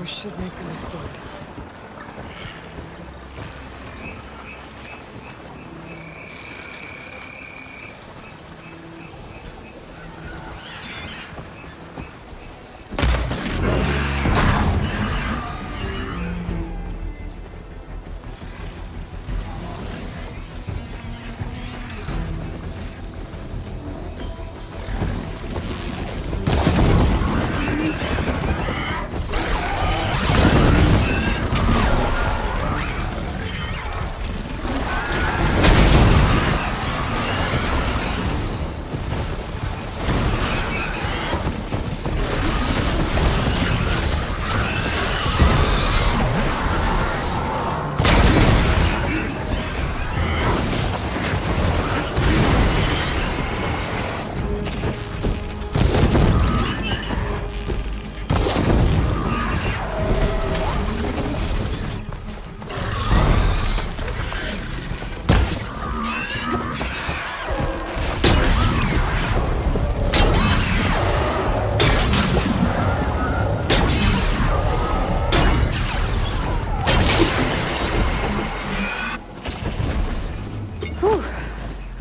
Those should make them explode.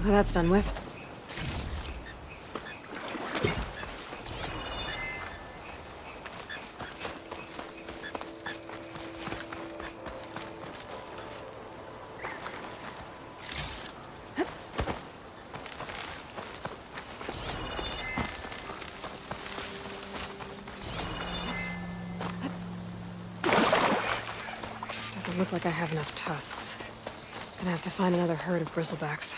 That's done with. Doesn't look like I have enough tusks. Gonna have to find another herd of bristlebacks.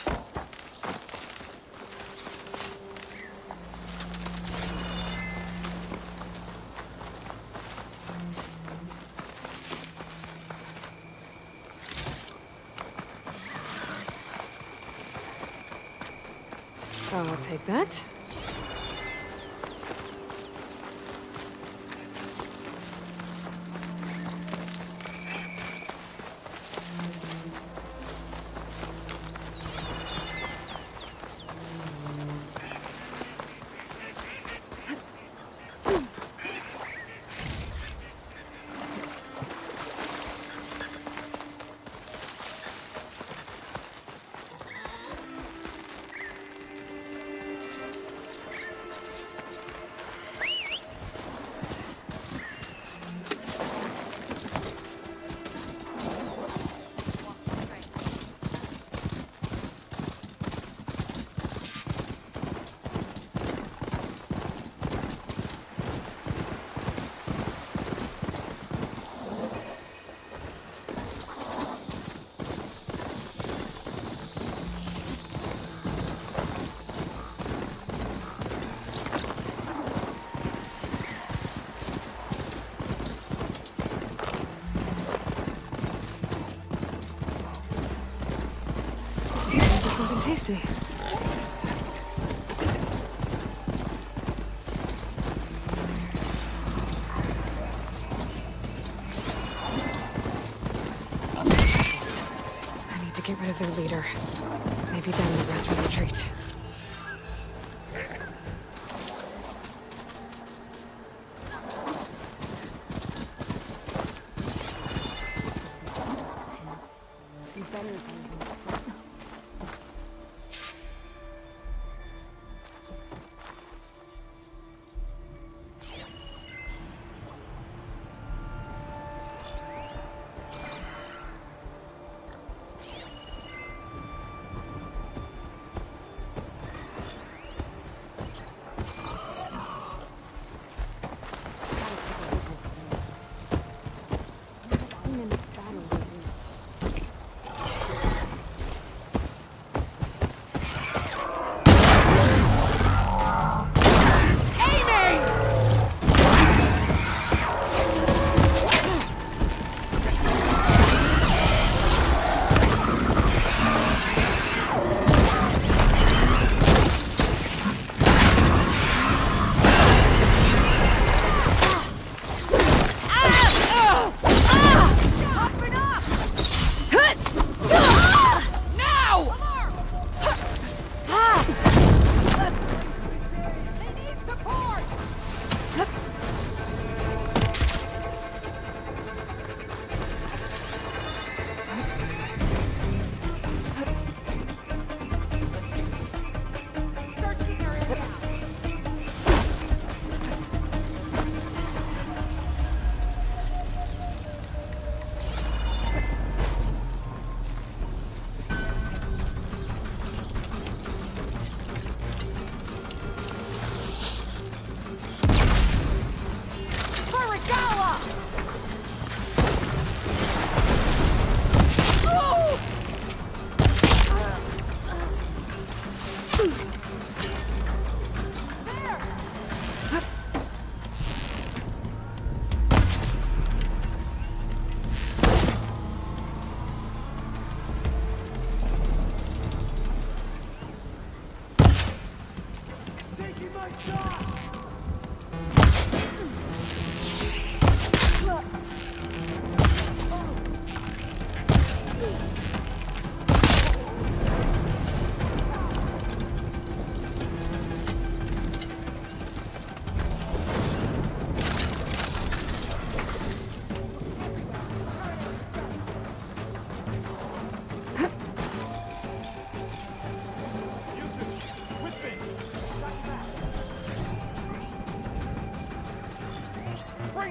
I'll take that. Something tasty. I need to get rid of their leader. Maybe then the rest will retreat.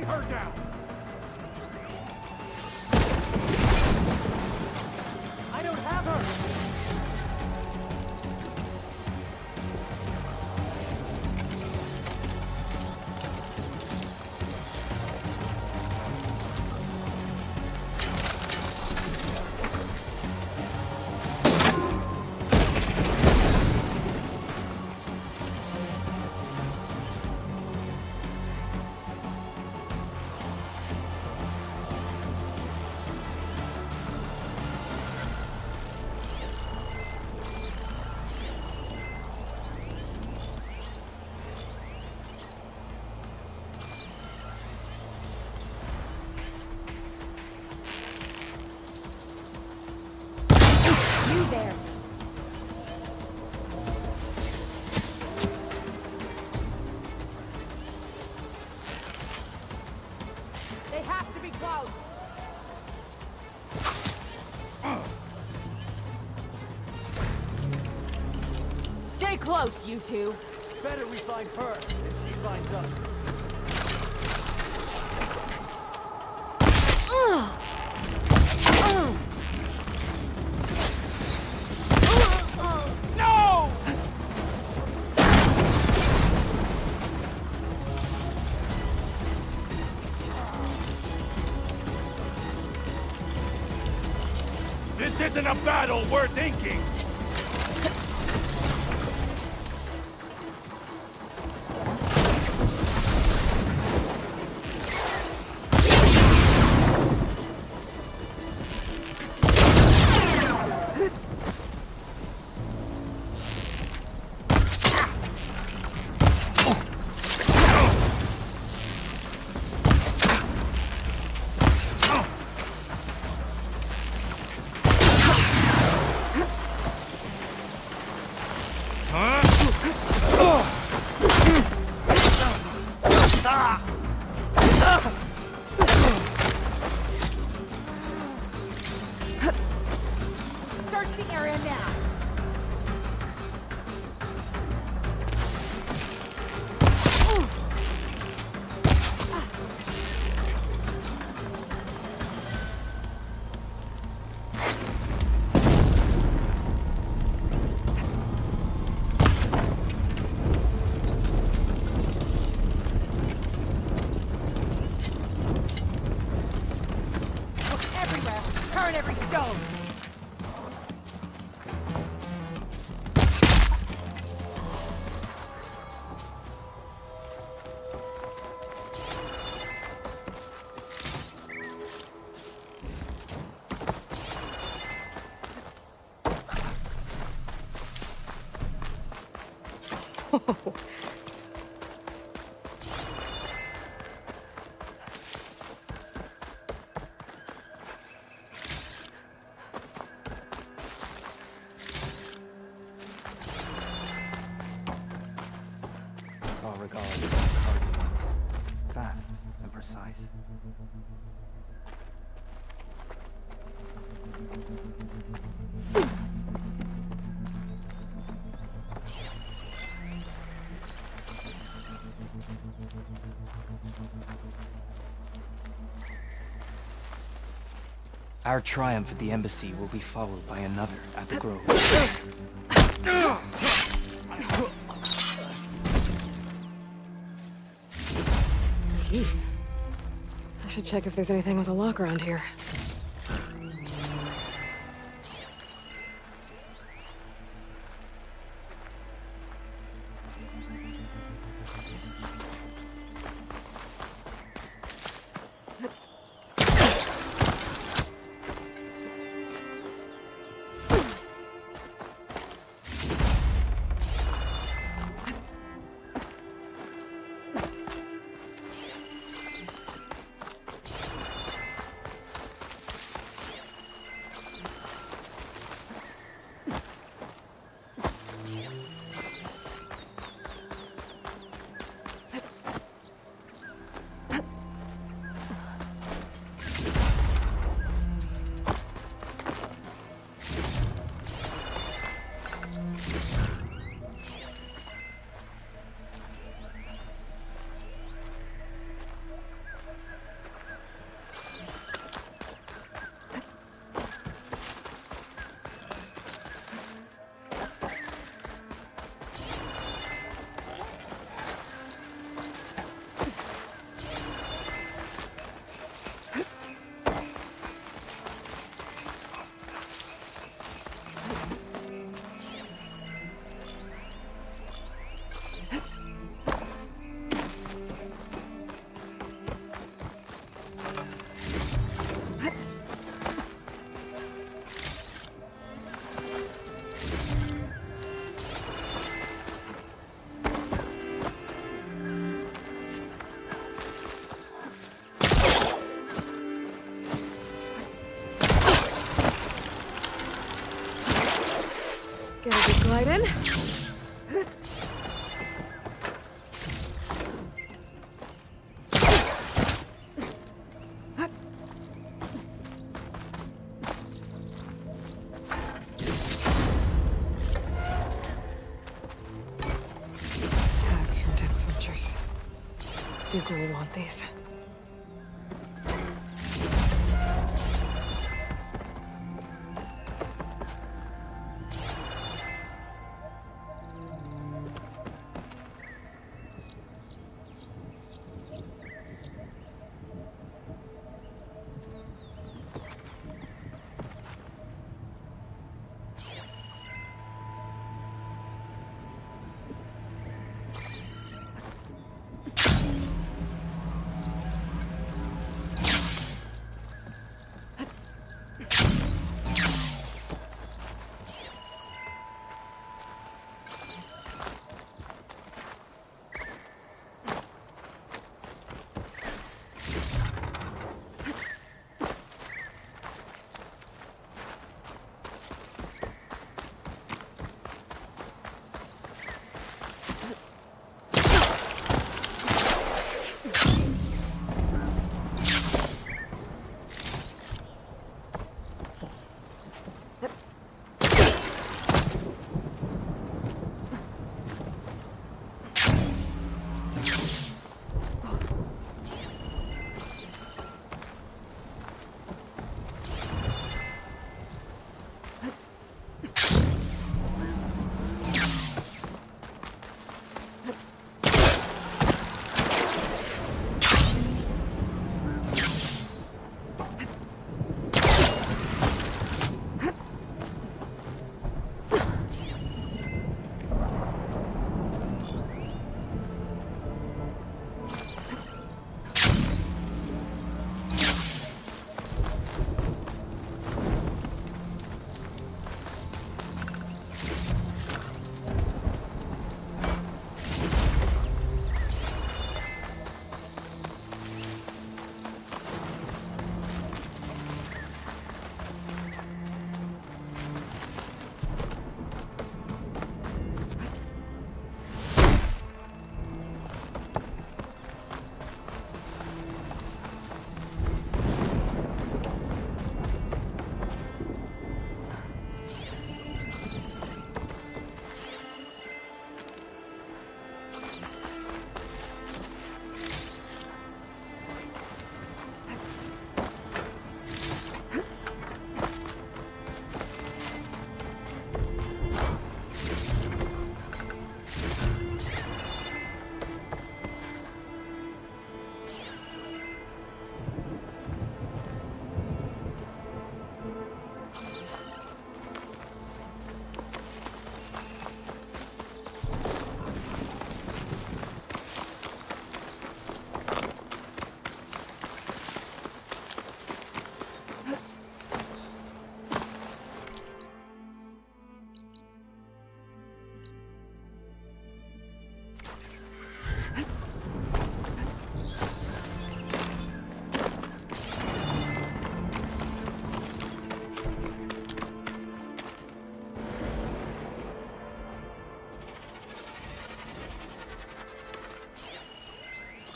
her down! I don't have her! There. They have to be close. Stay close, you two. Better we find her than she finds us. No! This isn't a battle worth inking! Search the area now. Look everywhere. Turn every stone. All regard fast and precise. Our triumph at the embassy will be followed by another at the Grove. Gee. I should check if there's anything with a lock around here. right in. Tags from dead soldiers. Dougal will want these.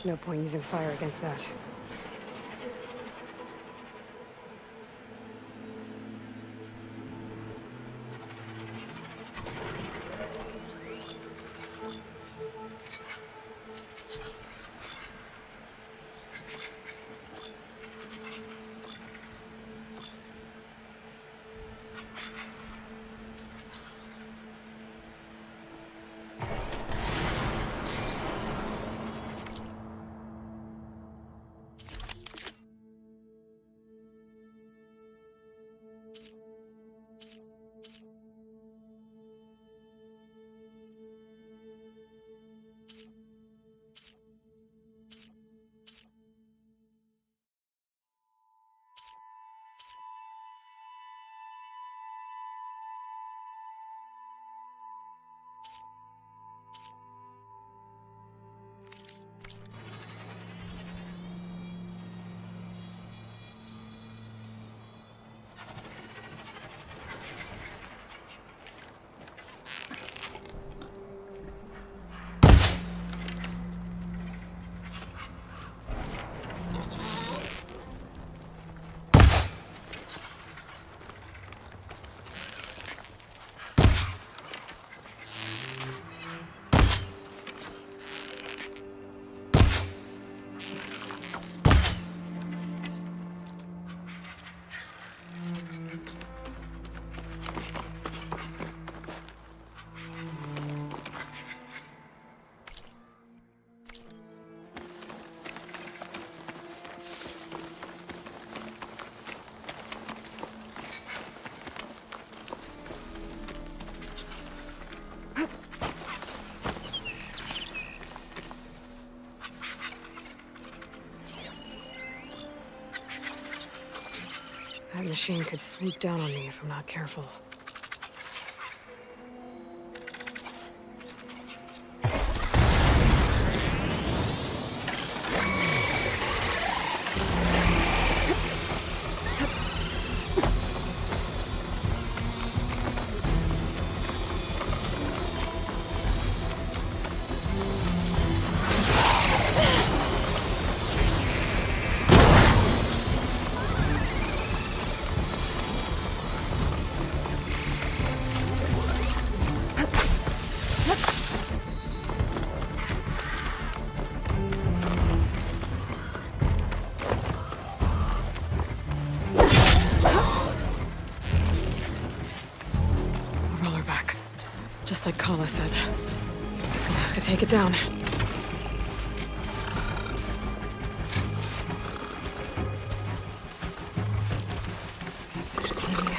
No point using fire against that. That machine could swoop down on me if I'm not careful. Roller back. Just like Kala said. Gonna have to take it down. Stay steady.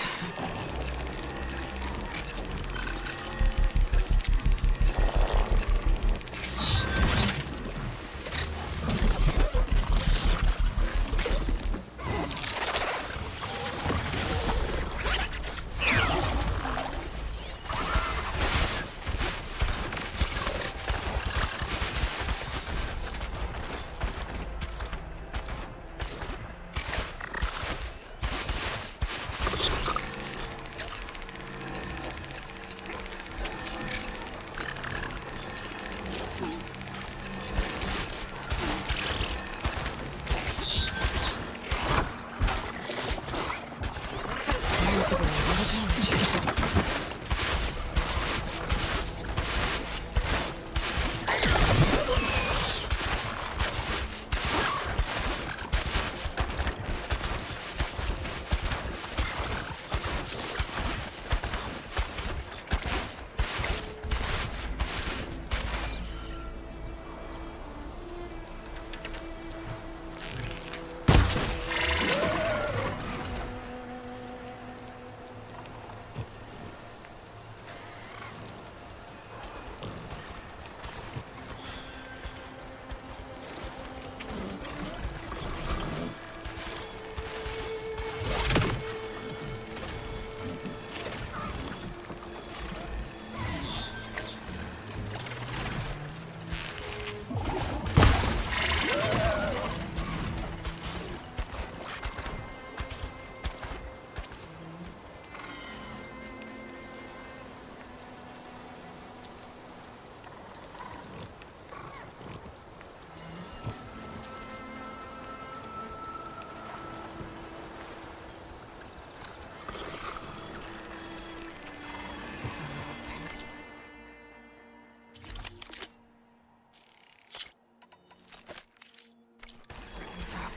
Something's up.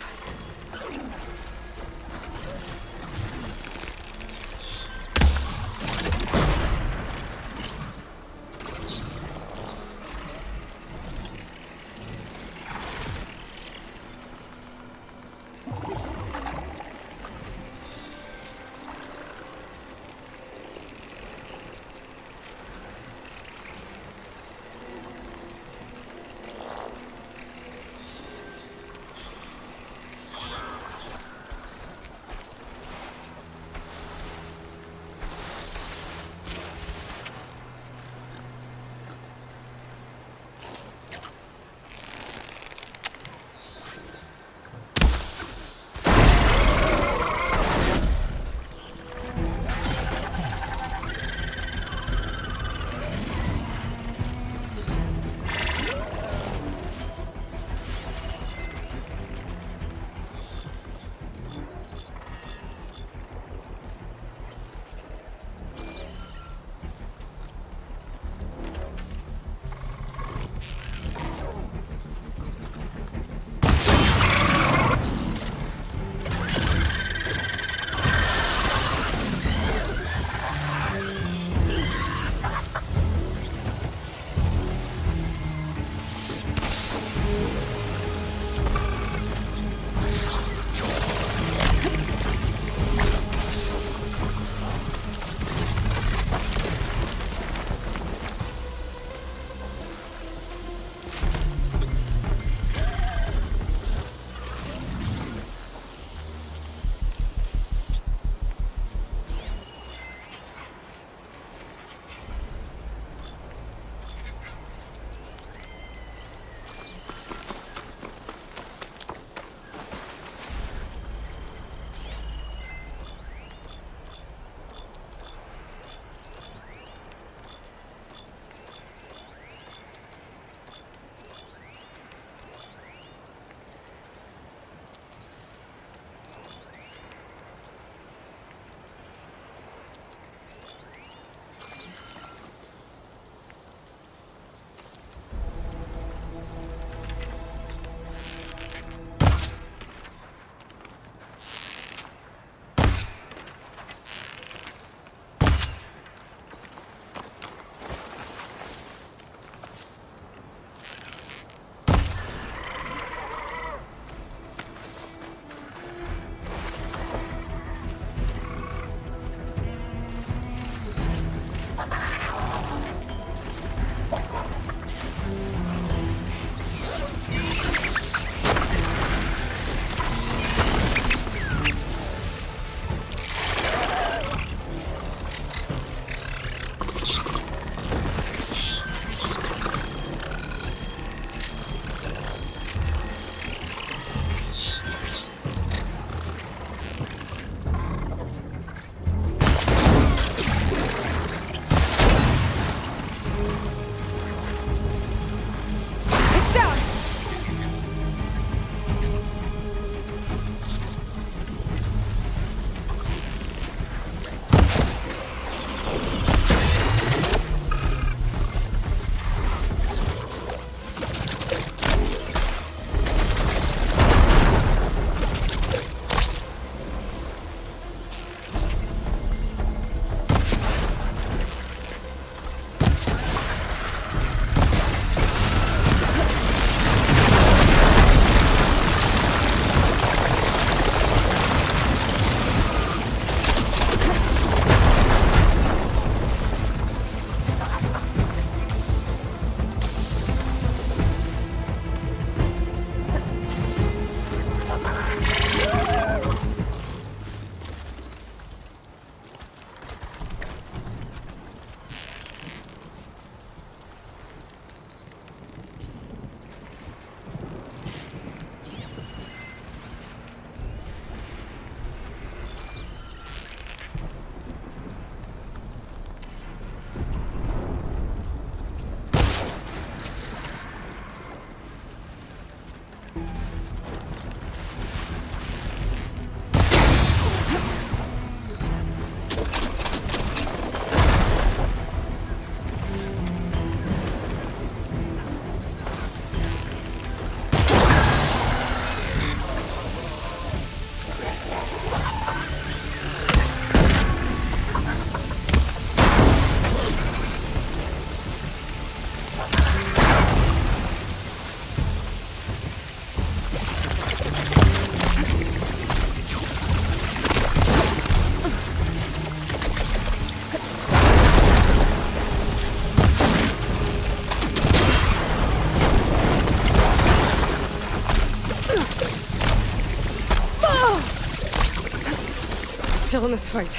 still in this fight.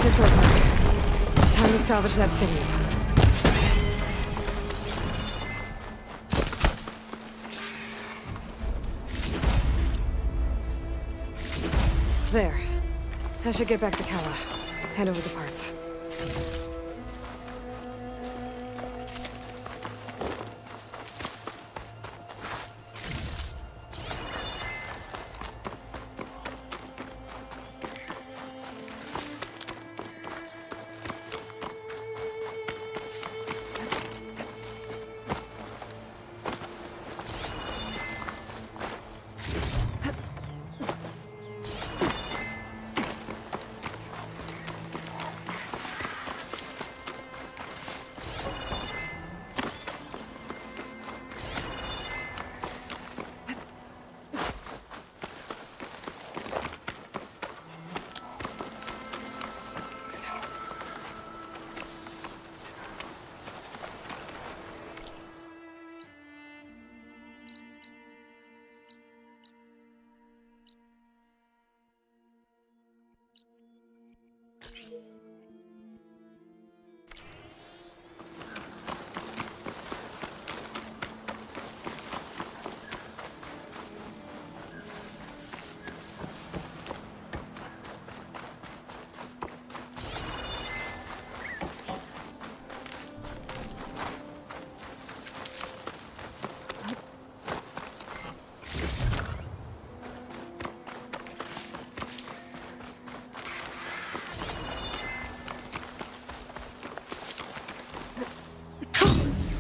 It's over. Time to salvage that city. There. I should get back to Kala. Hand over the parts.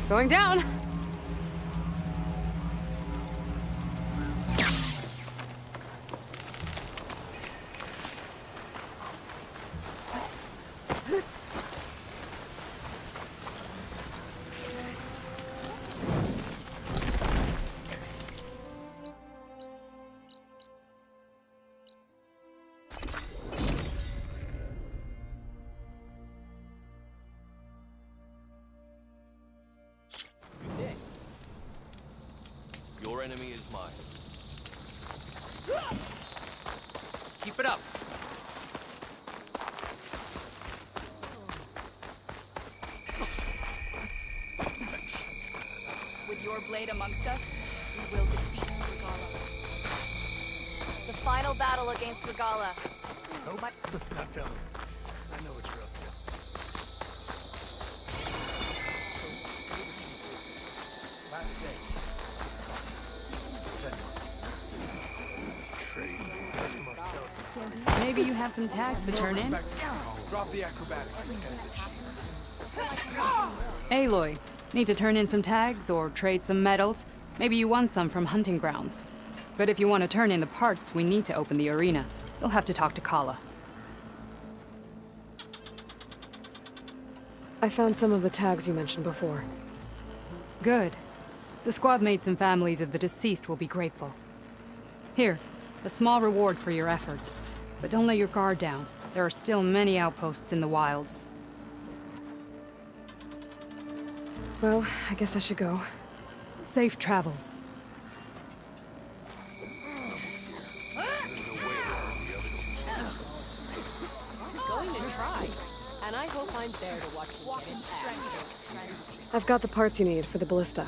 Going down. Your enemy is mine. Keep it up. With your blade amongst us, we will defeat Regalla. The final battle against Regalla. Nope. Not telling you. I know what you're up to. Last day. Maybe you have some tags to turn in? Drop the acrobatics. Aloy, need to turn in some tags or trade some medals? Maybe you won some from hunting grounds. But if you want to turn in the parts, we need to open the arena. You'll have to talk to Kala. I found some of the tags you mentioned before. Good. The squad mates and families of the deceased will be grateful. Here, a small reward for your efforts. But don't let your guard down. There are still many outposts in the wilds. Well, I guess I should go. Safe travels. Going to try. And I hope I'm there to watch him get his ass kicked. I've got the parts you need for the ballista.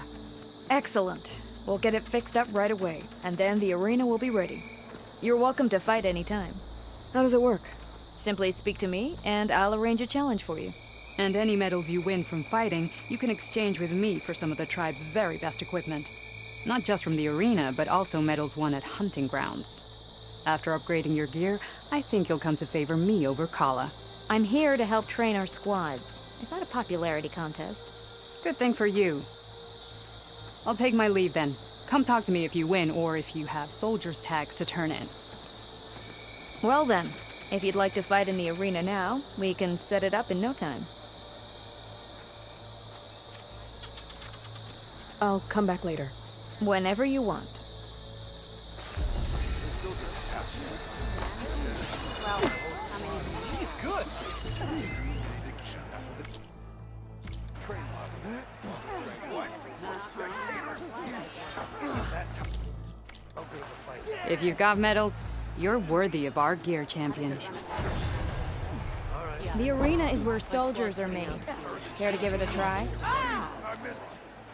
Excellent. We'll get it fixed up right away, and then the arena will be ready. You're welcome to fight anytime. How does it work? Simply speak to me, and I'll arrange a challenge for you. And any medals you win from fighting, you can exchange with me for some of the tribe's very best equipment. Not just from the arena, but also medals won at hunting grounds. After upgrading your gear, I think you'll come to favor me over Kala. I'm here to help train our squads. It's not a popularity contest. Good thing for you. I'll take my leave then. Come talk to me if you win, or if you have soldiers' tags to turn in. Well then, if you'd like to fight in the arena now, we can set it up in no time. I'll come back later. Whenever you want. He's good. If you've got medals, you're worthy of our gear, champion. The arena is where soldiers are made. Care to give it a try? I missed.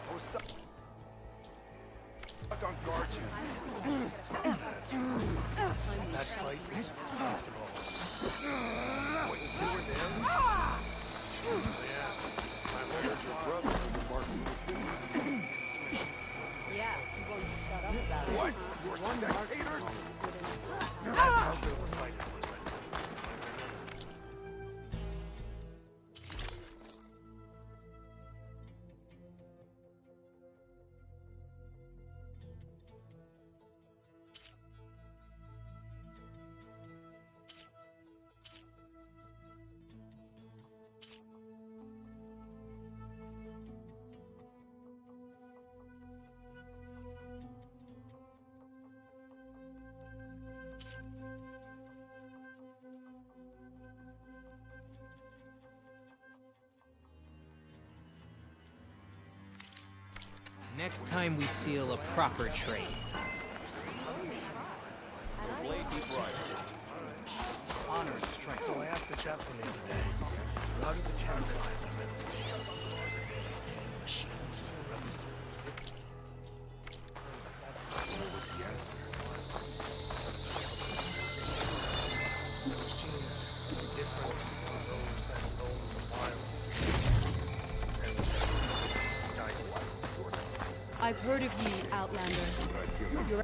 I was stuck on guard here. That fight is acceptable. Wait, you were there? Yeah. My older brother, Martin Luther King. Yeah, I'm going to shut up about it. What? You're spectators? That's how good we're fighting. Next time we seal a proper trade. Honor and strength. So I asked the chaplain the other day, how did the town find them? I've heard of ye, Outlander. You're...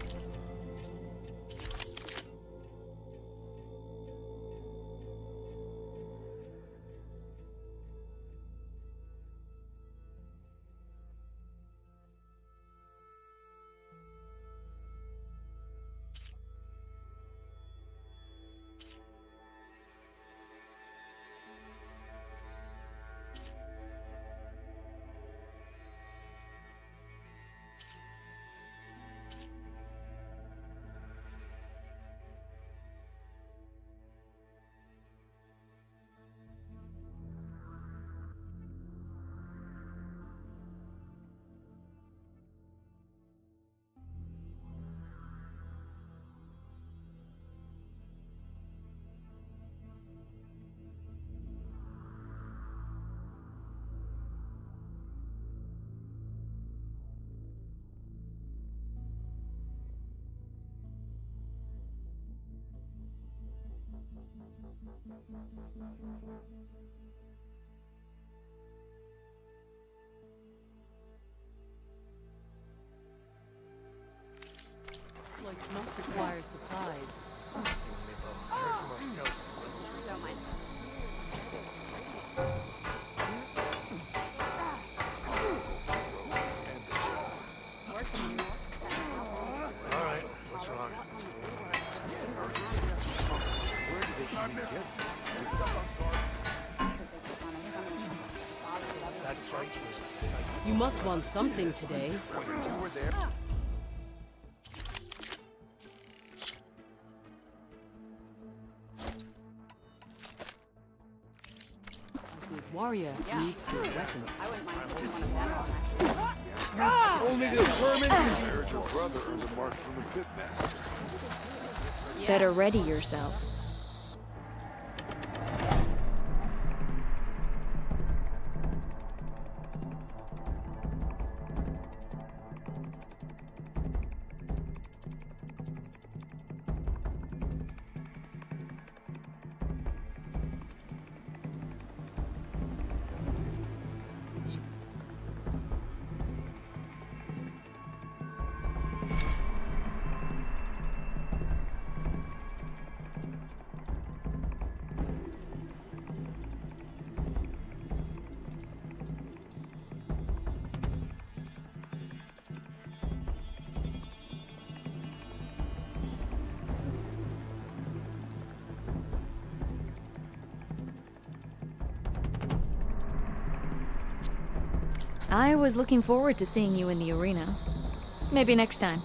Like must require supplies. Don't mind. All right, let's mine. Where did they even get That branch was a sight. You must want something today. you were there? A good warrior needs good weapons. Only the vermin. I heard your brother earned a mark from the pitmaster. Better ready yourself. I was looking forward to seeing you in the arena. Maybe next time.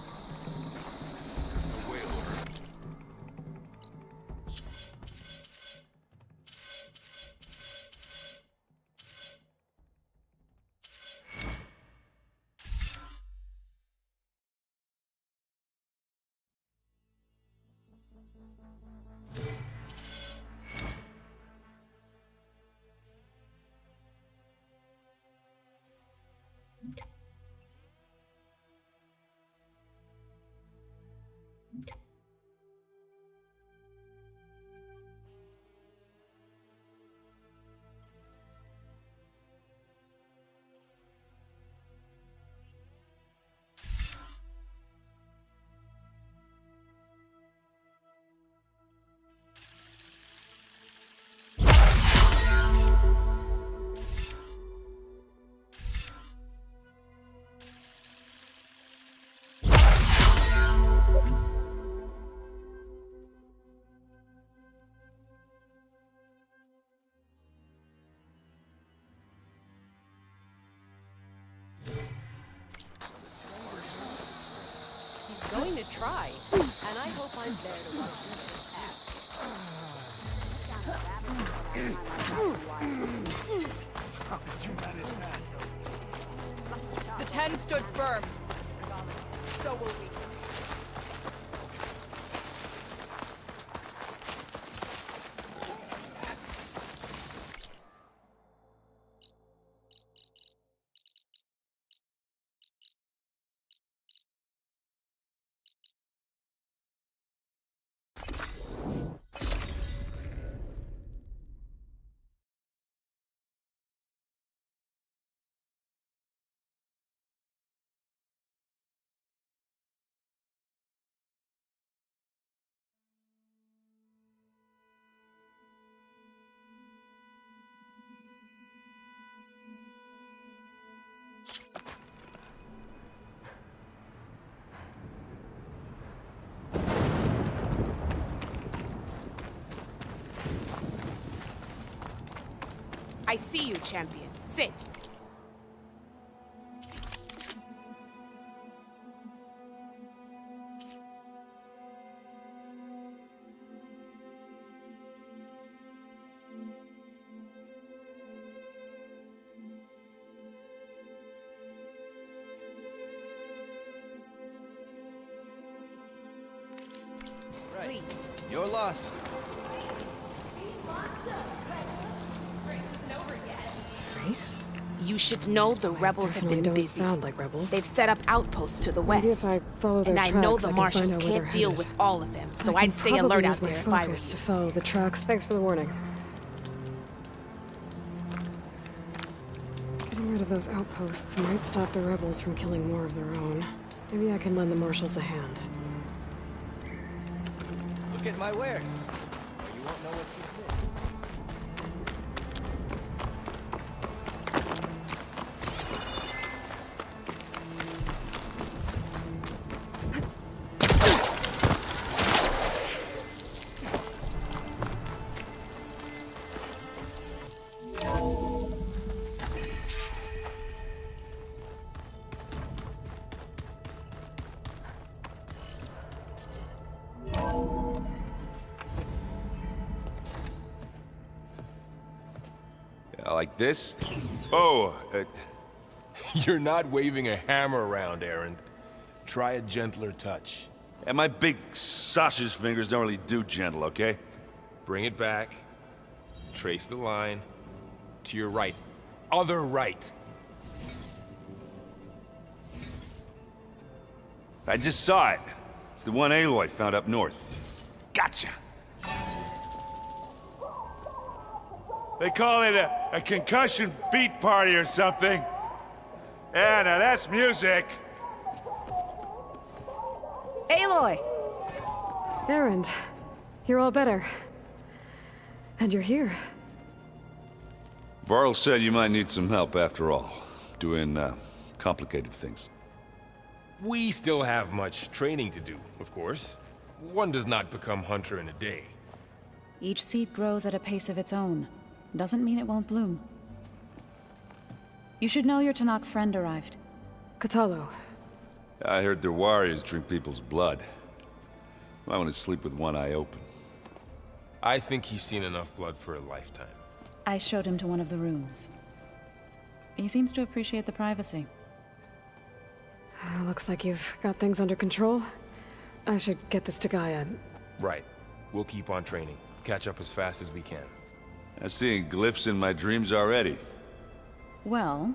Going to try, and I hope I'm there to watch him get his ass The 10 stood firm. So will we. I see you, champion. Sit. Your loss. Grace? You should know the rebels have Definitely been don't busy. sound like rebels. They've set up outposts to the west. Maybe if I follow their and I know tracks, the I can marshals find out where can't they're deal headed. with all of them, so I can I'd stay probably alert use out my there if I were focus you. to follow the tracks. Thanks for the warning. Getting rid of those outposts might stop the rebels from killing more of their own. Maybe I can lend the marshals a hand. Look at my wares. Or you won't know what you did. Like this? Oh, You're not waving a hammer around, Aaron. Try a gentler touch. and my big sausage fingers don't really do gentle, okay? Bring it back. Trace the line. To your right. Other right. I just saw it. It's the one Aloy found up north. Gotcha! They call it a concussion beat party or something. Yeah, now that's music. Aloy! Erend, you're all better. And you're here. Varl said you might need some help after all. Doing, complicated things. We still have much training to do, of course. One does not become hunter in a day. Each seed grows at a pace of its own. Doesn't mean it won't bloom. You should know your Tanakh friend arrived. Kotallo. I heard their warriors drink people's blood. I want to sleep with one eye open. I think he's seen enough blood for a lifetime. I showed him to one of the rooms. He seems to appreciate the privacy. Looks like you've got things under control. I should get this to Gaia. Right. We'll keep on training. Catch up as fast as we can. I'm seeing glyphs in my dreams already. Well,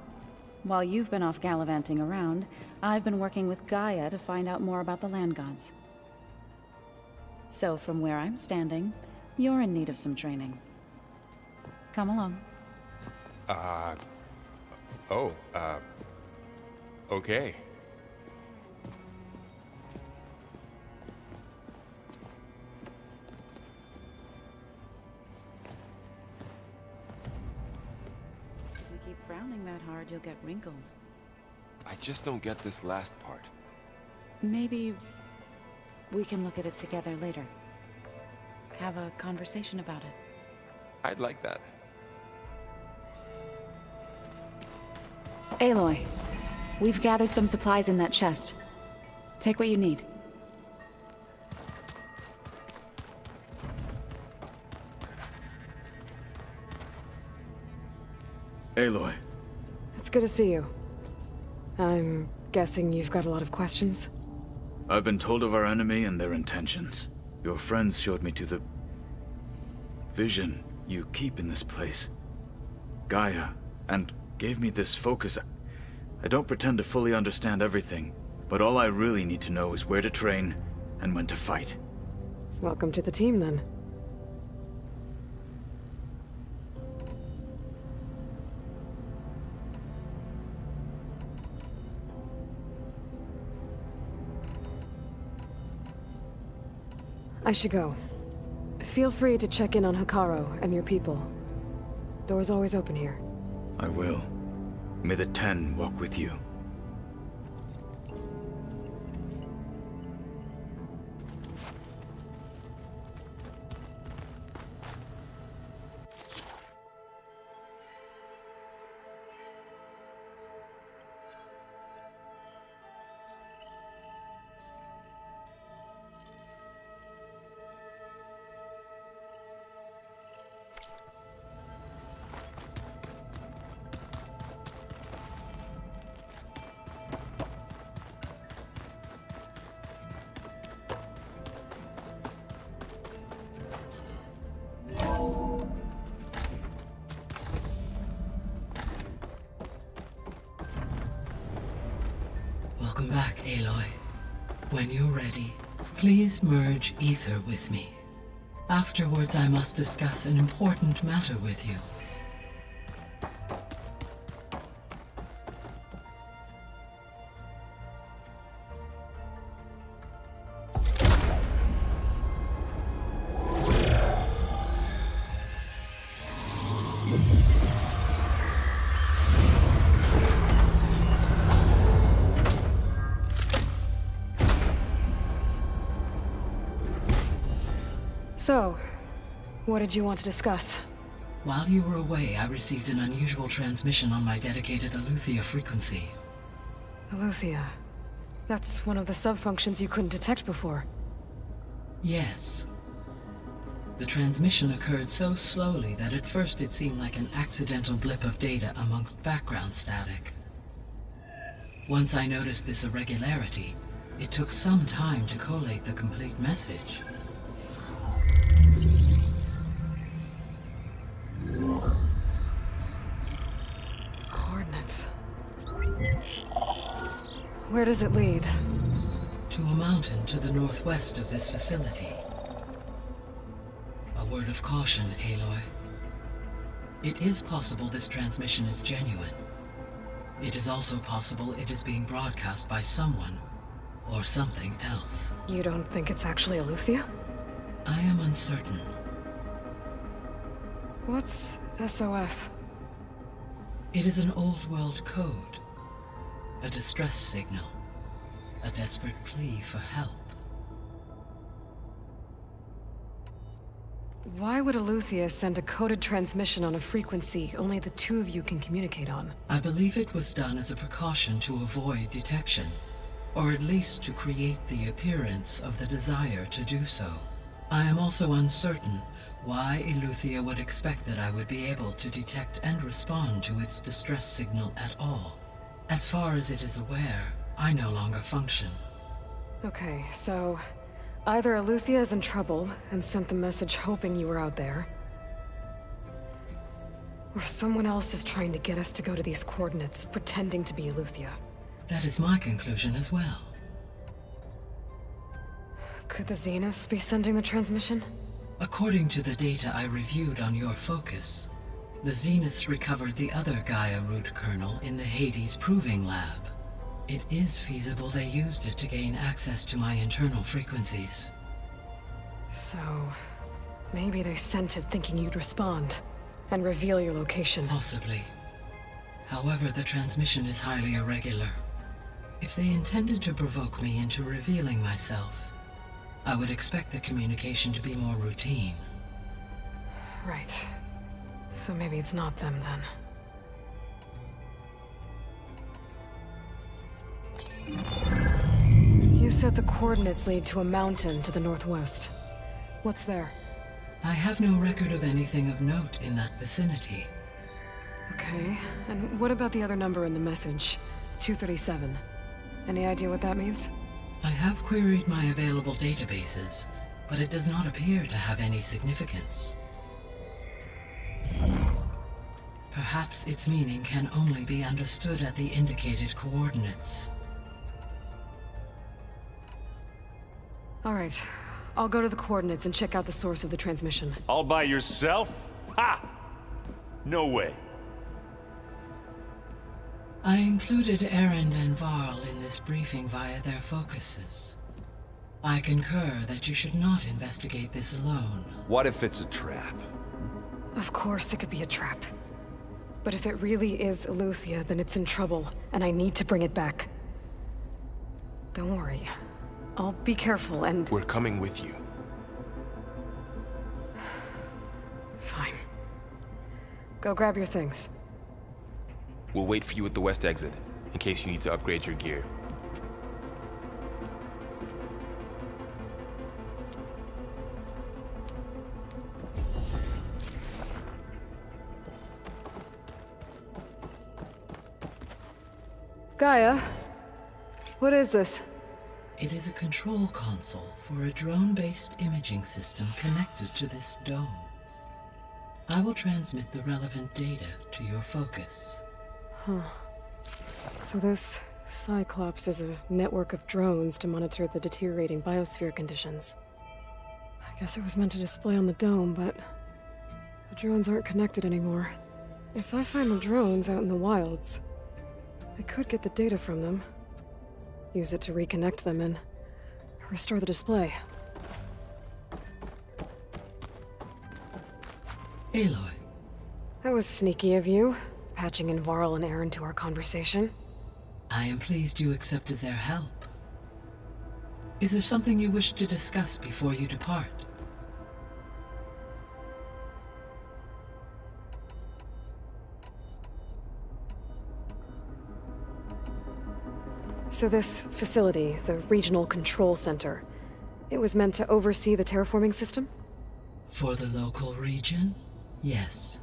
while you've been off gallivanting around, I've been working with Gaia to find out more about the land gods. So from where I'm standing, you're in need of some training. Come along. Okay. If you keep frowning that hard, you'll get wrinkles. I just don't get this last part. Maybe we can look at it together later. Have a conversation about it. I'd like that. Aloy, we've gathered some supplies in that chest. Take what you need. Aloy. It's good to see you. I'm guessing you've got a lot of questions? I've been told of our enemy and their intentions. Your friends showed me to the vision you keep in this place. Gaia, and gave me this focus. I don't pretend to fully understand everything, but all I really need to know is where to train and when to fight. Welcome to the team, then. I should go. Feel free to check in on Hekarro and your people. Door's always open here. I will. May the Ten walk with you. Welcome back, Aloy. When you're ready, please merge ether with me. Afterwards, I must discuss an important matter with you. So, what did you want to discuss? While you were away, I received an unusual transmission on my dedicated Aletheia frequency. Aletheia. That's one of the sub-functions you couldn't detect before. Yes. The transmission occurred so slowly that at first it seemed like an accidental blip of data amongst background static. Once I noticed this irregularity, it took some time to collate the complete message. Coordinates. Where does it lead? To a mountain to the northwest of this facility. A word of caution, Aloy. It is possible this transmission is genuine. It is also possible it is being broadcast by someone or something else. You don't think it's actually Eleuthia? I am uncertain. What's SOS? It is an old world code. A distress signal. A desperate plea for help. Why would Eleuthia send a coded transmission on a frequency only the two of you can communicate on? I believe it was done as a precaution to avoid detection, or at least to create the appearance of the desire to do so. I am also uncertain why Eleuthia would expect that I would be able to detect and respond to its distress signal at all. As far as it is aware, I no longer function. Okay, so either Eleuthia is in trouble and sent the message hoping you were out there, or someone else is trying to get us to go to these coordinates, pretending to be Eleuthia. That is my conclusion as well. Could the Zeniths be sending the transmission? According to the data I reviewed on your focus, the Zeniths recovered the other Gaia root kernel in the Hades Proving Lab. It is feasible they used it to gain access to my internal frequencies. So, maybe they sent it thinking you'd respond and reveal your location. Possibly. However, the transmission is highly irregular. If they intended to provoke me into revealing myself, I would expect the communication to be more routine. Right. So maybe it's not them then. You said the coordinates lead to a mountain to the northwest. What's there? I have no record of anything of note in that vicinity. Okay, and what about the other number in the message? 237. Any idea what that means? I have queried my available databases, but it does not appear to have any significance. Perhaps its meaning can only be understood at the indicated coordinates. All right, I'll go to the coordinates and check out the source of the transmission. All by yourself? Ha! No way. I included Erend and Varl in this briefing via their focuses. I concur that you should not investigate this alone. What if it's a trap? Of course it could be a trap. But if it really is Eleuthia, then it's in trouble, and I need to bring it back. Don't worry. I'll be careful and... We're coming with you. Fine. Go grab your things. We'll wait for you at the west exit, in case you need to upgrade your gear. Gaia, what is this? It is a control console for a drone-based imaging system connected to this dome. I will transmit the relevant data to your focus. Huh. So this Cyclops is a network of drones to monitor the deteriorating biosphere conditions. I guess it was meant to display on the dome, but the drones aren't connected anymore. If I find the drones out in the wilds, I could get the data from them, use it to reconnect them, and restore the display. Aloy. That was sneaky of you, patching in Varl and Erend to our conversation. I am pleased you accepted their help. Is there something you wish to discuss before you depart? So this facility, the Regional Control Center, it was meant to oversee the terraforming system? For the local region, yes.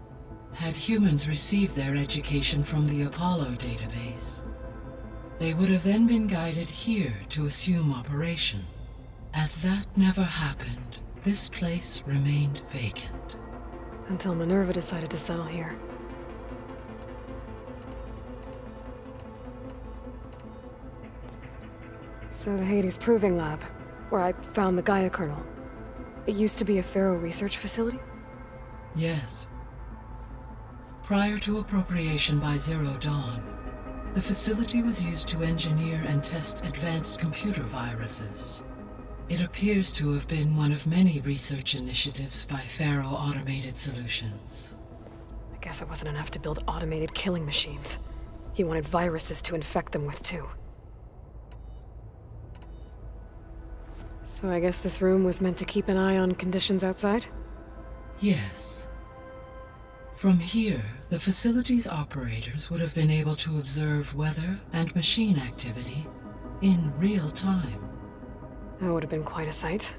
Had humans received their education from the Apollo database, they would have then been guided here to assume operation. As that never happened, this place remained vacant. Until Minerva decided to settle here. So the Hades Proving Lab, where I found the Gaia kernel. It used to be a Pharaoh research facility? Yes. Prior to appropriation by Zero Dawn, the facility was used to engineer and test advanced computer viruses. It appears to have been one of many research initiatives by Pharaoh Automated Solutions. I guess it wasn't enough to build automated killing machines. He wanted viruses to infect them with, too. So I guess this room was meant to keep an eye on conditions outside? Yes. From here, the facility's operators would have been able to observe weather and machine activity in real time. That would have been quite a sight.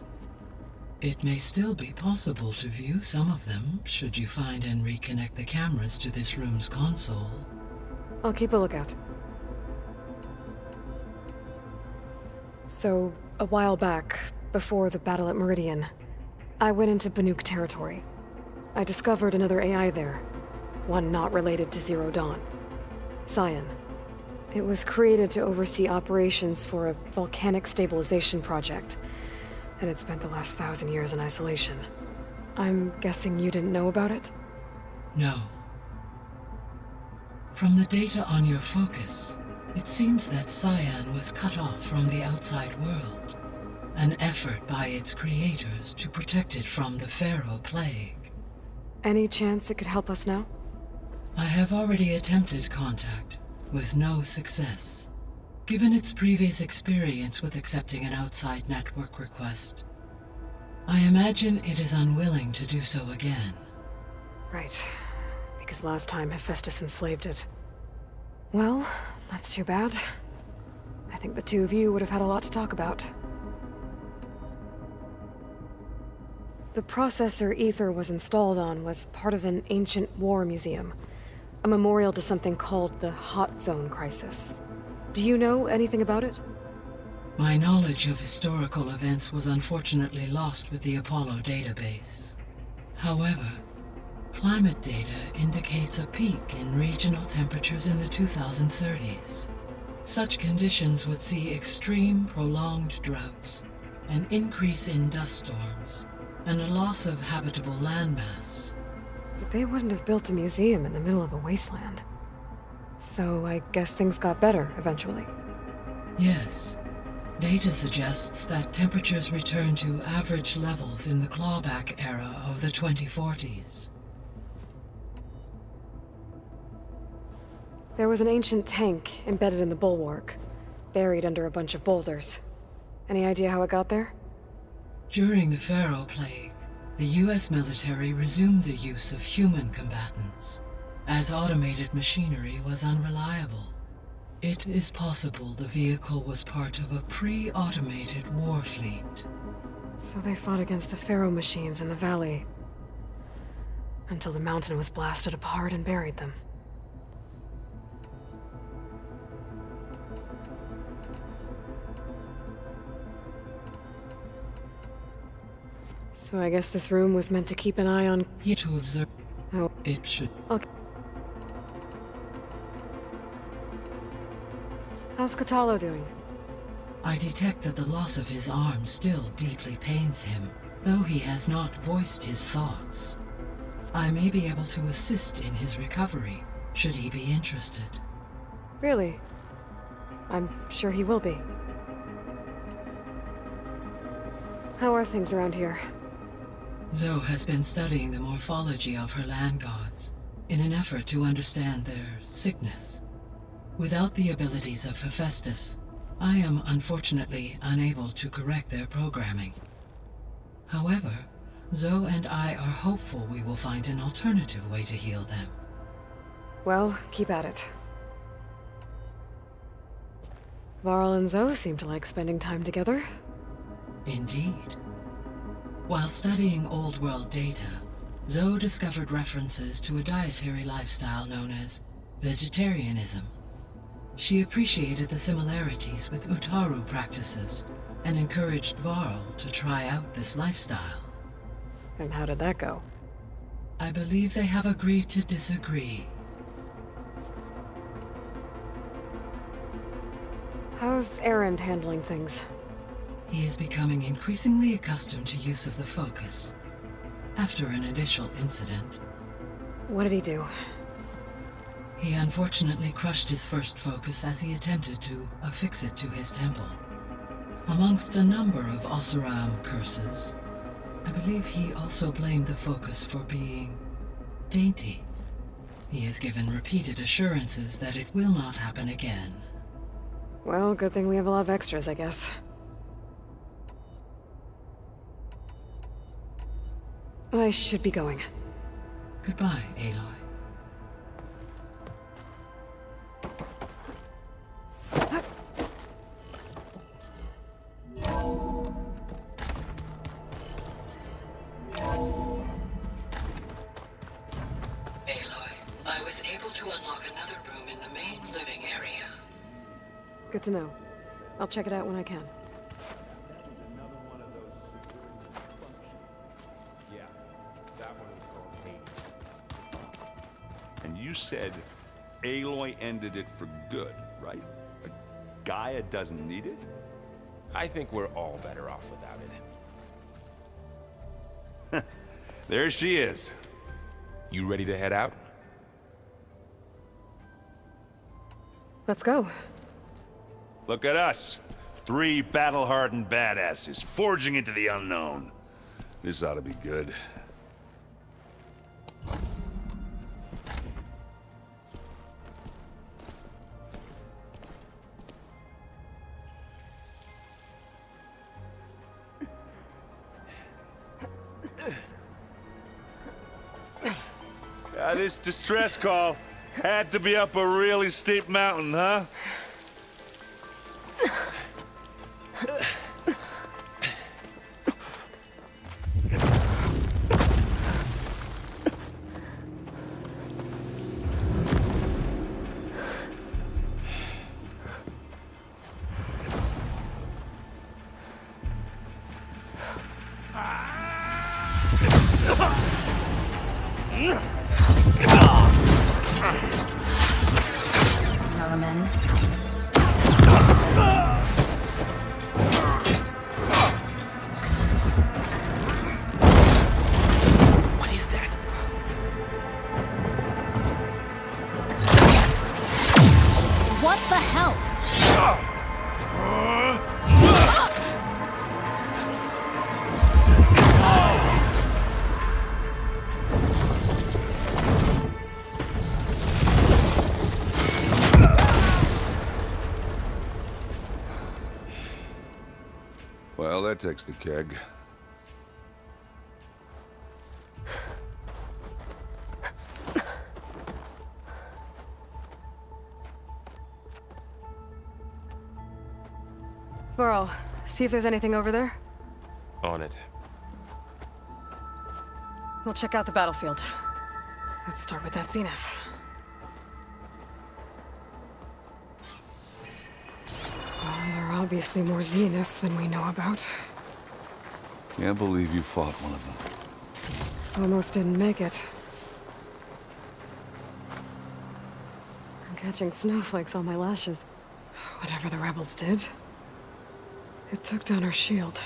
It may still be possible to view some of them, should you find and reconnect the cameras to this room's console. I'll keep a lookout. So, a while back, before the battle at Meridian, I went into Banuk territory. I discovered another AI there, one not related to Zero Dawn. Cyan. It was created to oversee operations for a volcanic stabilization project, and it spent the last 1,000 years in isolation. I'm guessing you didn't know about it? No. From the data on your focus, it seems that Cyan was cut off from the outside world, an effort by its creators to protect it from the Pharaoh Plague. Any chance it could help us now? I have already attempted contact, with no success. Given its previous experience with accepting an outside network request, I imagine it is unwilling to do so again. Right. Because last time Hephaestus enslaved it. Well, that's too bad. I think the two of you would have had a lot to talk about. The processor Ether was installed on was part of an ancient war museum. A memorial to something called the Hot Zone Crisis. Do you know anything about it? My knowledge of historical events was unfortunately lost with the Apollo database. However, climate data indicates a peak in regional temperatures in the 2030s. Such conditions would see extreme, prolonged droughts, an increase in dust storms, and a loss of habitable landmass. But they wouldn't have built a museum in the middle of a wasteland. So I guess things got better eventually. Yes. Data suggests that temperatures returned to average levels in the clawback era of the 2040s. There was an ancient tank embedded in the bulwark, buried under a bunch of boulders. Any idea how it got there? During the Pharaoh Plague, the US military resumed the use of human combatants, as automated machinery was unreliable. It is possible the vehicle was part of a pre-automated war fleet. So they fought against the Pharaoh machines in the valley, until the mountain was blasted apart and buried them. So I guess this room was meant to keep an eye on... Here to observe... Oh. It should... Okay. How's Kotallo doing? I detect that the loss of his arm still deeply pains him, though he has not voiced his thoughts. I may be able to assist in his recovery, should he be interested. Really? I'm sure he will be. How are things around here? Zoe has been studying the morphology of her land gods in an effort to understand their sickness. Without the abilities of Hephaestus, I am unfortunately unable to correct their programming. However, Zoe and I are hopeful we will find an alternative way to heal them. Well, keep at it. Varl and Zoe seem to like spending time together. Indeed. While studying Old World data, Zoe discovered references to a dietary lifestyle known as vegetarianism. She appreciated the similarities with Utaru practices and encouraged Varl to try out this lifestyle. And how did that go? I believe they have agreed to disagree. How's Erend handling things? He is becoming increasingly accustomed to use of the focus. After an initial incident, What did he do? he unfortunately crushed his first focus as he attempted to affix it to his temple. Amongst a number of Oseram curses, I believe he also blamed the focus for being dainty. He has given repeated assurances that it will not happen again. Well, good thing we have a lot of extras, I guess. I should be going. Goodbye, Aloy. I was able to unlock another room in the main living area. Good to know. I'll check it out when I can. Yeah, that one is called Hades. And you said Aloy ended it for good, right? But Gaia doesn't need it? I think we're all better off without it. There she is. You ready to head out? Let's go. Look at us. 3 battle-hardened badasses forging into the unknown. This ought to be good. This distress call had to be up a really steep mountain, huh? Element. What is that? What the hell? Well, that takes the keg. Varl, see if there's anything over there. On it. We'll check out the battlefield. Let's start with that zenith. Well, there are obviously more zeniths than we know about. Can't believe you fought one of them. Almost didn't make it. I'm catching snowflakes on my lashes. Whatever the rebels did, it took down her shield.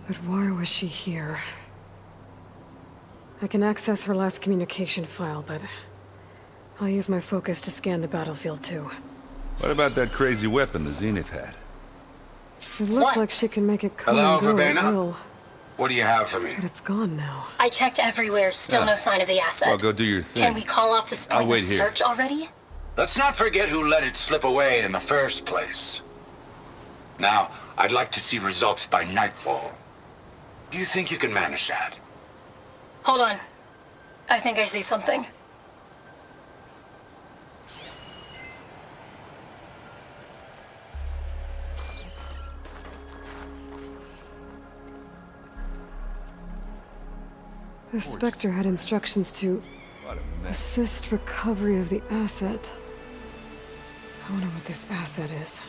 But why was she here? I can access her last communication file, but I'll use my focus to scan the battlefield too. What about that crazy weapon the Zenith had? It looked like she can make it come Hello, and go at Verbena? will, What do you have for me? but it's gone now. I checked everywhere, still no sign of the asset. Well, go do your thing. Can we call off this I'll pointless wait here. search already? Let's not forget who let it slip away in the first place. Now, I'd like to see results by nightfall. Do you think you can manage that? Hold on. I think I see something. The Spectre had instructions to assist recovery of the asset. I wonder what this asset is.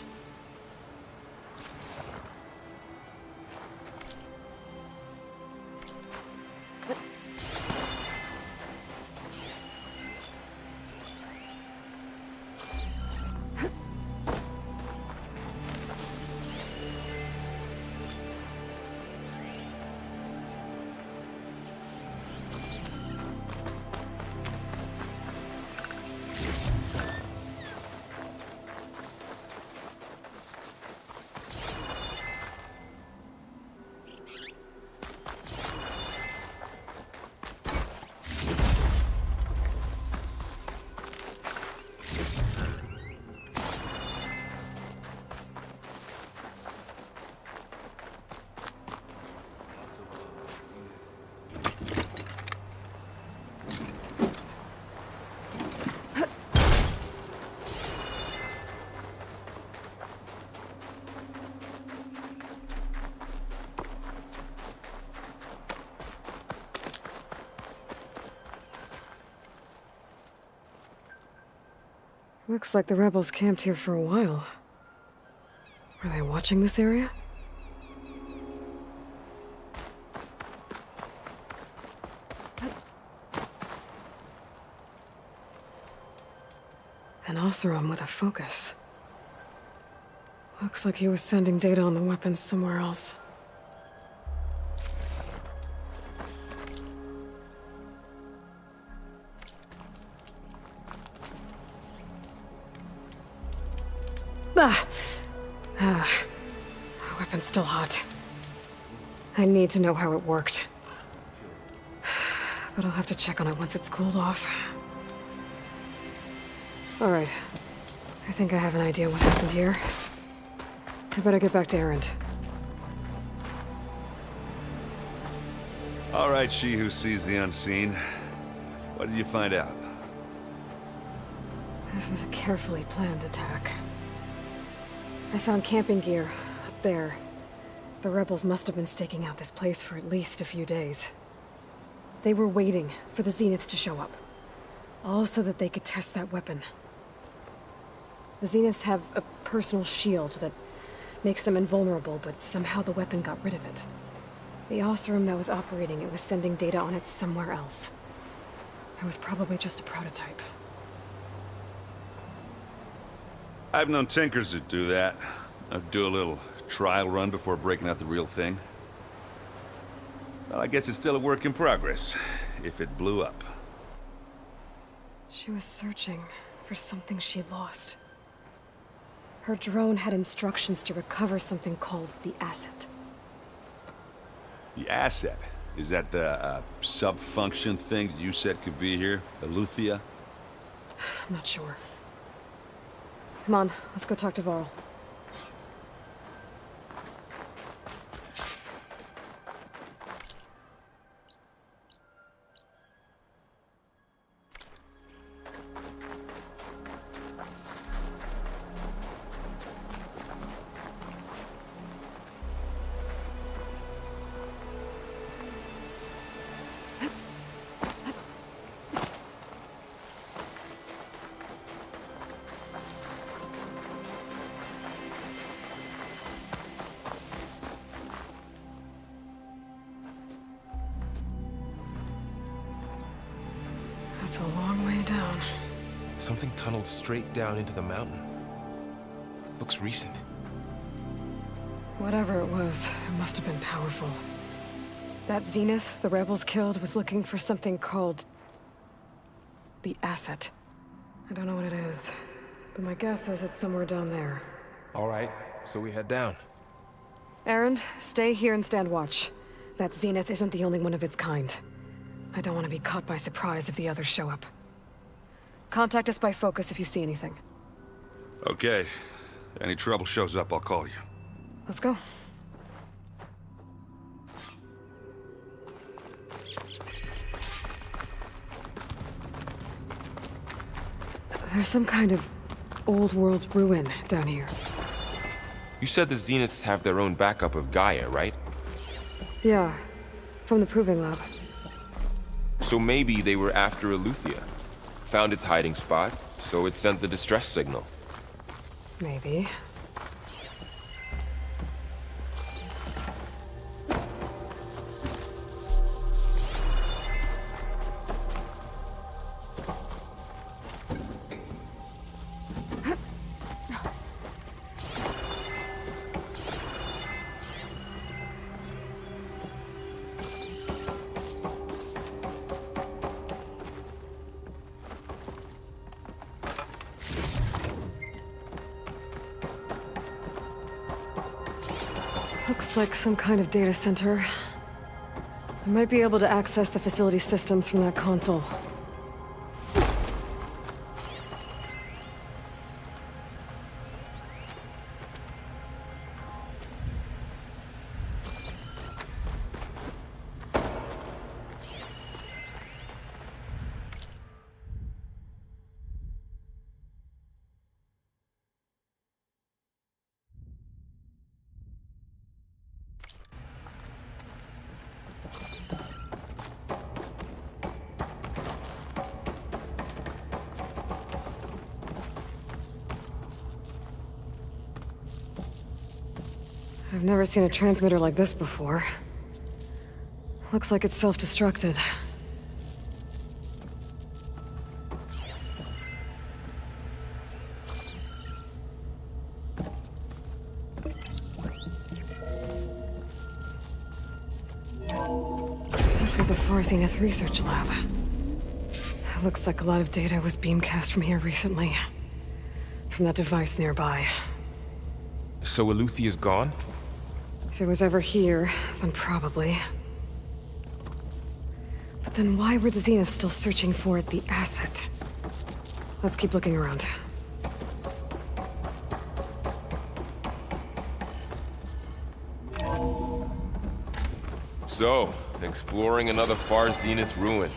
Looks like the rebels camped here for a while. Are they watching this area? An Oseram with a focus. Looks like he was sending data on the weapons somewhere else. My weapon's still hot. I need to know how it worked. But I'll have to check on it once it's cooled off. Alright. I think I have an idea what happened here. I better get back to Erend. Alright, she who sees the unseen. What did you find out? This was a carefully planned attack. I found camping gear up there. The rebels must have been staking out this place for at least a few days. They were waiting for the Zeniths to show up. All so that they could test that weapon. The Zeniths have a personal shield that makes them invulnerable, but somehow the weapon got rid of it. The Oseram that was operating it was sending data on it somewhere else. It was probably just a prototype. I've known tinkers that do that. I'd do a little trial run before breaking out the real thing. Well, I guess it's still a work in progress, if it blew up. She was searching for something she lost. Her drone had instructions to recover something called the asset. The asset? Is that the sub-function thing that you said could be here? Eleuthia? I'm not sure. Come on, let's go talk to Varl. That's a long way down. Something tunneled straight down into the mountain. Looks recent. Whatever it was, it must have been powerful. That Zenith the rebels killed was looking for something called the asset. I don't know what it is, but my guess is it's somewhere down there. All right, so we head down. Erend, stay here and stand watch. That Zenith isn't the only one of its kind. I don't want to be caught by surprise if the others show up. Contact us by focus if you see anything. Okay. Any trouble shows up, I'll call you. Let's go. There's some kind of old-world ruin down here. You said the Zeniths have their own backup of Gaia, right? Yeah, from the Proving Lab. So maybe they were after Eleuthia. Found its hiding spot, so it sent the distress signal. Maybe. Looks like some kind of data center. I might be able to access the facility systems from that console. I've never seen a transmitter like this before. Looks like it's self-destructed. This was a Far Zenith research lab. Looks like a lot of data was beamcast from here recently. From that device nearby. So Eleuthia's gone? If it was ever here, then probably. But then why were the Zeniths still searching for the asset? Let's keep looking around. So, exploring another Far Zenith ruin.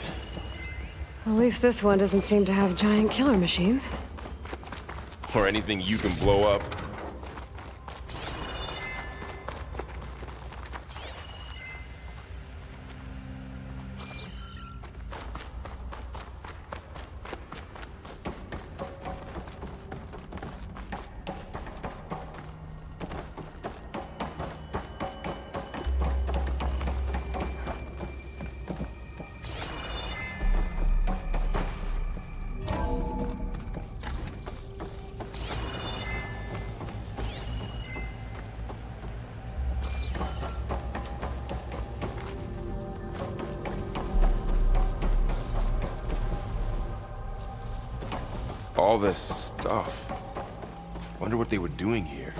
At least this one doesn't seem to have giant killer machines. Or anything you can blow up. All this stuff. Wonder what they were doing here.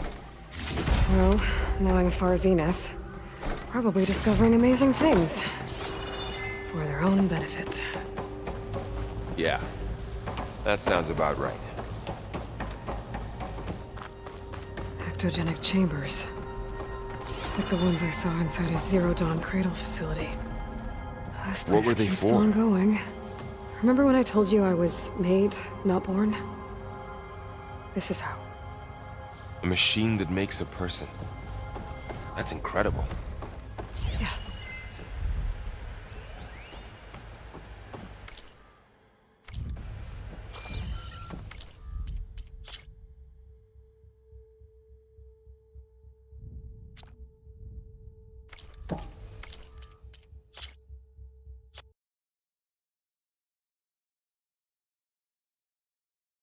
Well, knowing Far Zenith, probably discovering amazing things. For their own benefit. Yeah, that sounds about right. Ectogenic chambers. Like the ones I saw inside a Zero Dawn cradle facility. This place What were they keeps for? on going. Remember when I told you I was made, not born? This is how. A machine that makes a person. That's incredible.